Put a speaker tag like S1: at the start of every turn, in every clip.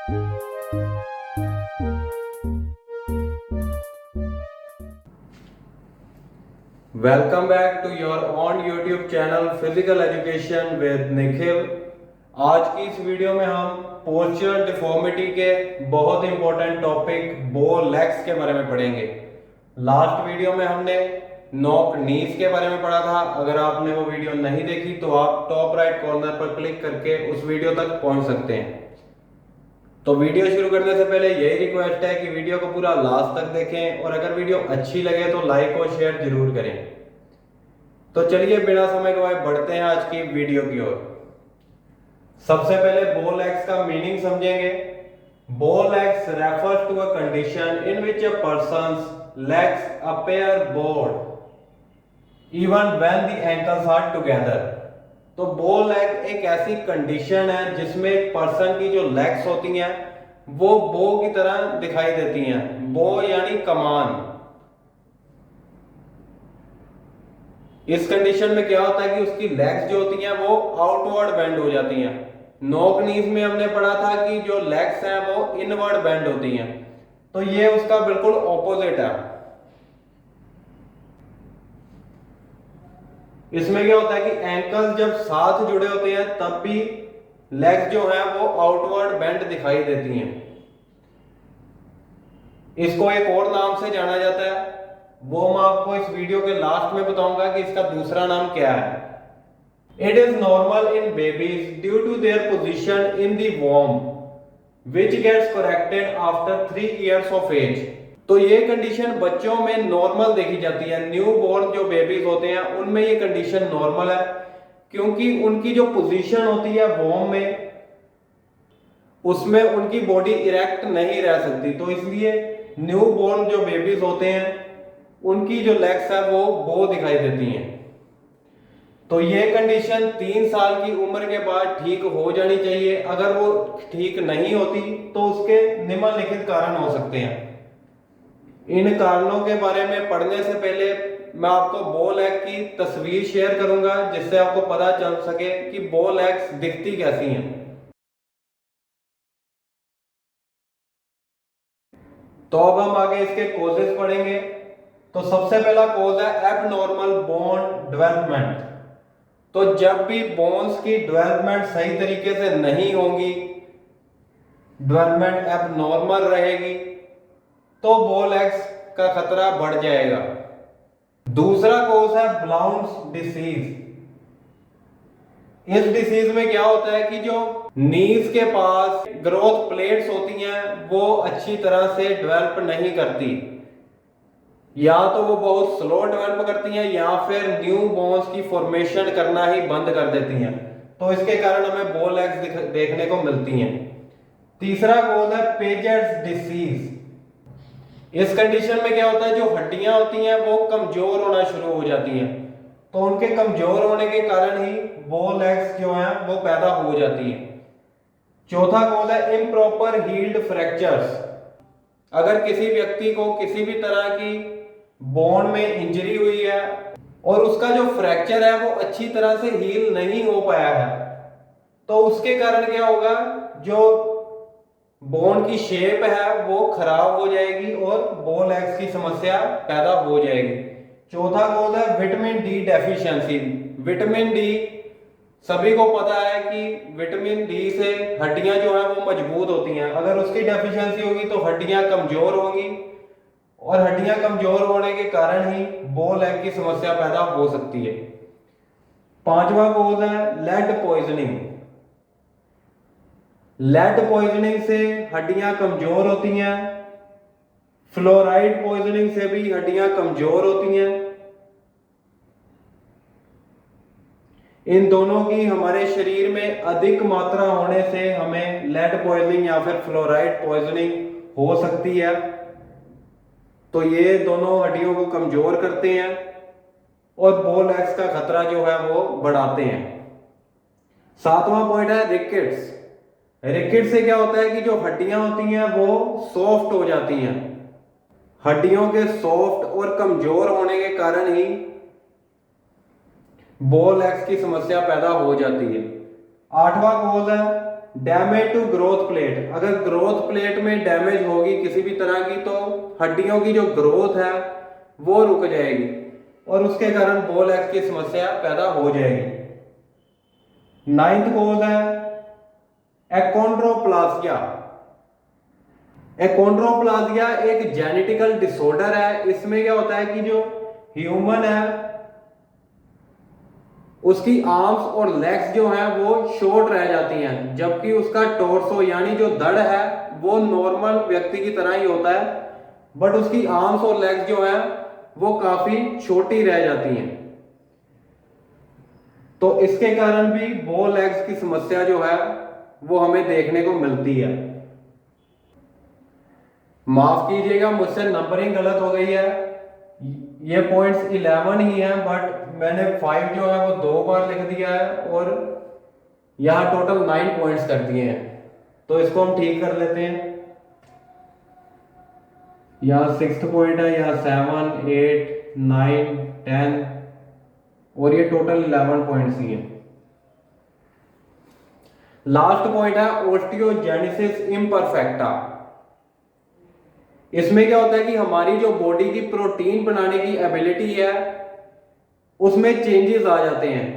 S1: Welcome back to your on YouTube channel physical education with Nikhil. आज की इस video में हम पोस्चर डिफॉर्मिटी के बहुत इंपॉर्टेंट टॉपिक बो लेग्स के बारे में पढ़ेंगे। लास्ट वीडियो में हमने नॉक नीज के बारे में पढ़ा था। अगर आपने वो वीडियो नहीं देखी तो आप टॉप राइट कॉर्नर पर क्लिक करके उस वीडियो तक पहुंच सकते हैं। तो वीडियो शुरू करने से पहले यही रिक्वेस्ट है कि वीडियो को पूरा लास्ट तक देखें और अगर वीडियो अच्छी लगे तो लाइक और शेयर जरूर करें। तो चलिए बिना समय गवाए बढ़ते हैं आज की वीडियो की ओर। सबसे पहले बो लेग्स का मीनिंग समझेंगे। Bow legs refers to a condition in which a person's legs appear bowed even when the ankles are together. तो बो लेग एक ऐसी कंडीशन है जिसमें एक पर्सन की जो लेग्स होती हैं वो बो की तरह दिखाई देती हैं। बो यानी कमान। इस कंडीशन में क्या होता है कि उसकी लेग्स जो होती हैं वो आउटवर्ड बेंड हो जाती हैं। नॉक नीज में हमने पढ़ा था कि जो लेग्स हैं वो इनवर्ड बेंड होती हैं। तो ये उसका बिल्कुल ऑपोजिट है। इसमें क्या होता है कि एंकल जब साथ जुड़े होते हैं तब भी लेग्स जो है वो आउटवर्ड बेंड दिखाई देती हैं। इसको एक और नाम से जाना जाता है, वो मैं आपको इस वीडियो के लास्ट में बताऊंगा कि इसका दूसरा नाम क्या है। It is normal in babies due to their position in the वॉर्म which gets corrected after 3 years of age. तो ये कंडीशन बच्चों में नॉर्मल देखी जाती है। न्यू बोर्न जो बेबीज होते हैं उनमें ये कंडीशन नॉर्मल है क्योंकि उनकी जो पोजीशन होती है वॉर्म में उसमें उनकी बॉडी इरेक्ट नहीं रह सकती। तो इसलिए न्यू बोर्न जो बेबीज होते हैं उनकी जो लेग्स है वो बो दिखाई देती हैं। तो ये कंडीशन 3 साल की उम्र के बाद ठीक हो जानी चाहिए। अगर वो ठीक नहीं होती तो उसके निम्नलिखित कारण हो सकते हैं। इन कारणों के बारे में पढ़ने से पहले मैं आपको बो लेग की तस्वीर शेयर करूंगा जिससे आपको पता चल सके कि बो लेग्स दिखती कैसी हैं। तो अब हम आगे इसके कोजेस पढ़ेंगे। तो सबसे पहला कोज है एबनॉर्मल बोन डेवलपमेंट। तो जब भी बोन्स की डेवलपमेंट सही तरीके से नहीं होगी, डेवलपमेंट एबनॉर्मल रहेगी, तो बो लेग्स का खतरा बढ़ जाएगा। दूसरा कोज है ब्लाउंस डिसीज। इस डिसीज में क्या होता है कि जो नीज के पास ग्रोथ प्लेट्स होती हैं वो अच्छी तरह से डेवलप नहीं करती, या तो वो बहुत स्लो डेवलप करती हैं या फिर न्यू बोन्स की फॉर्मेशन करना ही बंद कर देती हैं। तो इसके कारण हमें बो लेग्स देखने को मिलती हैं। तीसरा कोज है पेजेट्स डिसीज। इस कंडीशन में क्या होता है, जो हड्डियां होती हैं वो कमजोर होना शुरू हो जाती हैं। तो उनके कमजोर होने के कारण ही बो लेग्स जो हैं वो पैदा हो जाती हैं। चौथा कोज है इम्प्रॉपर हील्ड फ्रैक्चर्स। अगर किसी व्यक्ति को किसी भी तरह की बोन में इंजरी हुई है और उसका जो फ्रैक्चर है वो अच्छी तरह से हील नहीं हो पाया है, तो उसके कारण क्या होगा, जो बोन की शेप है वो खराब हो जाएगी और बो लेग्स की समस्या पैदा हो जाएगी। चौथा कोज है vitamin D deficiency. Vitamin D सभी को पता है कि विटामिन डी से हड्डियां जो है वो मजबूत होती हैं। अगर उसकी डेफिशिएंसी होगी तो हड्डियां कमजोर होंगी और हड्डियां कमजोर होने के कारण ही बो लेग की समस्या पैदा हो सकती है। पांचवा कोज है लेड पॉइजनिंग। लेड पॉइजनिंग से हड्डियां कमजोर होती हैं। फ्लोराइड पॉइजनिंग से भी हड्डियां कमजोर होती हैं। इन दोनों की हमारे शरीर में अधिक मात्रा होने से हमें लेड पॉइजनिंग या फिर फ्लोराइड पॉइजनिंग हो सकती है। तो ये दोनों हड्डियों को कमजोर करते हैं और बो लेग्स का खतरा जो है वो बढ़ाते हैं। सातवां पॉइंट है रिकेट्स। रिकेट से क्या होता है कि जो हड्डियां होती हैं वो सॉफ्ट हो जाती हैं। हड्डियों के सॉफ्ट और कमजोर होने के कारण ही बो लेग्स की समस्या पैदा हो जाती है। आठवां कोज है डैमेज टू ग्रोथ प्लेट, अगर ग्रोथ प्लेट में डैमेज होगी किसी भी तरह की तो हड्डियों की जो ग्रोथ है वो रुक जाएगी और उसके कारण बॉल एक्स की समस्या पैदा हो जाएगी। नाइन्थ कॉज है एकोन्ड्रोप्लासिया। एकोन्ड्रोप्लासिया एक जेनेटिकल डिसऑर्डर है। इसमें क्या होता है कि जो ह्यूमन है उसकी आर्म्स और लेग्स जो हैं वो शॉर्ट रह जाती हैं, जबकि उसका टोर्सो यानी जो धड़ है वो नॉर्मल व्यक्ति की तरह ही होता है, बट उसकी आर्म्स और लेग्स जो हैं वो काफी छोटी रह जाती हैं। तो इसके कारण भी बो लेग्स की समस्या जो है वो हमें देखने को मिलती है। माफ कीजिएगा, मुझसे नंबरिंग गलत हो गई है, ये पॉइंट्स 11 ही हैं, बट मैंने 5 जो है वो 2 बार लिख दिया है और यहां टोटल 9 पॉइंट्स कर दिए हैं, तो इसको हम ठीक कर लेते हैं। यहाँ 6th पॉइंट है, यहाँ 7, 8, 9, 10 और ये टोटल 11 पॉइंट्स ही हैं। लास्ट पॉइंट है ओस्टियोजेनेसिस इम्परफेक्टा। इसमें क्या होता है कि हमारी जो बॉडी की प्रोटीन बनाने की एबिलिटी है उसमें चेंजेस आ जाते हैं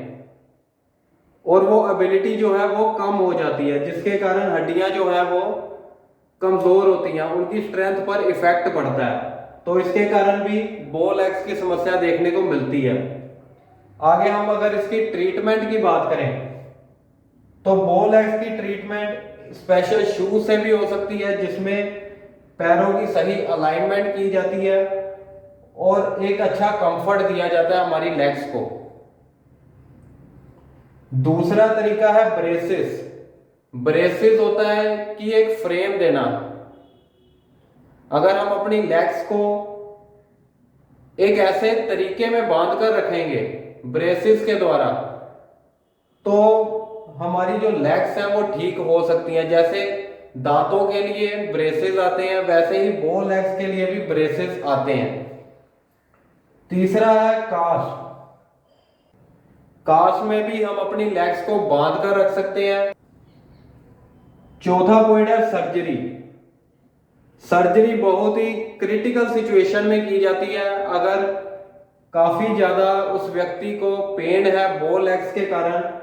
S1: और वो एबिलिटी जो है वो कम हो जाती है, जिसके कारण हड्डियां जो है वो कमजोर होती हैं, उनकी स्ट्रेंथ पर इफेक्ट पड़ता है। तो इसके कारण भी बॉल एक्स की समस्या देखने को मिलती है। आगे हम अगर इसकी ट्रीटमेंट की बात करें तो बॉल एक्स की ट्रीटमेंट स्पेशल शूज से भी हो सकती है, जिसमें पैरों की सही अलाइनमेंट की जाती है और एक अच्छा कंफर्ट दिया जाता है हमारी लेग्स को। दूसरा तरीका है ब्रेसेस। ब्रेसेस होता है कि एक फ्रेम देना। अगर हम अपनी लेग्स को एक ऐसे तरीके में बांध कर रखेंगे ब्रेसेस के द्वारा तो हमारी जो लेग्स हैं वो ठीक हो सकती हैं। जैसे दांतों के लिए ब्रेसेस आते हैं वैसे ही बो लेग्स के लिए भी ब्रेसेस आते हैं। तीसरा है कास्ट। कास्ट में भी हम अपनी लेग्स को बांध कर रख सकते हैं। चौथा पॉइंट है सर्जरी। सर्जरी बहुत ही क्रिटिकल सिचुएशन में की जाती है। अगर काफी ज्यादा उस व्यक्ति को पेन है बो लेग्स के कारण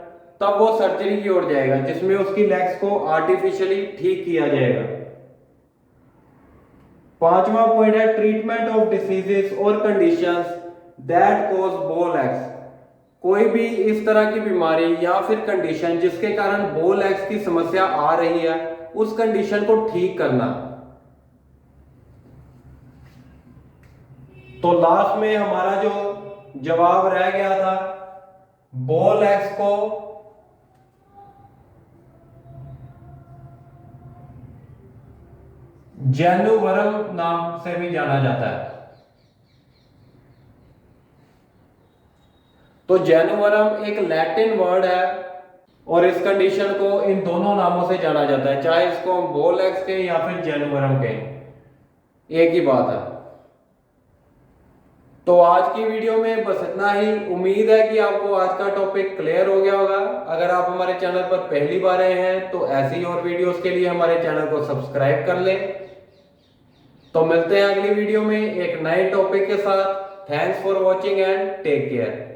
S1: तब वो सर्जरी की ओर जाएगा, जिसमें उसकी लेग्स को आर्टिफिशियली ठीक किया जाएगा। पांचवा पॉइंट है ट्रीटमेंट ऑफ डिसीजेस और कंडीशंस दैट कॉज बो लेग्स। कोई भी इस तरह की बीमारी या फिर कंडीशन जिसके कारण बो लेग्स की समस्या आ रही है उस कंडीशन को ठीक करना। तो लास्ट में हमारा जो जवाब रह गया था बो लेग्स को जेनुवरम नाम से भी जाना जाता है। तो जेनुवरम एक लैटिन वर्ड है और इस कंडीशन को इन दोनों नामों से जाना जाता है, चाहे इसको हम बो लेग्स के या फिर जेनुवरम के, एक ही बात है। तो आज की वीडियो में बस इतना ही। उम्मीद है कि आपको आज का टॉपिक क्लियर हो गया होगा। अगर आप हमारे चैनल पर पहली बार आए हैं तो ऐसी और वीडियोस के लिए हमारे चैनल को सब्सक्राइब कर लें। तो मिलते हैं अगली वीडियो में एक नए टॉपिक के साथ। Thanks for watching and take care.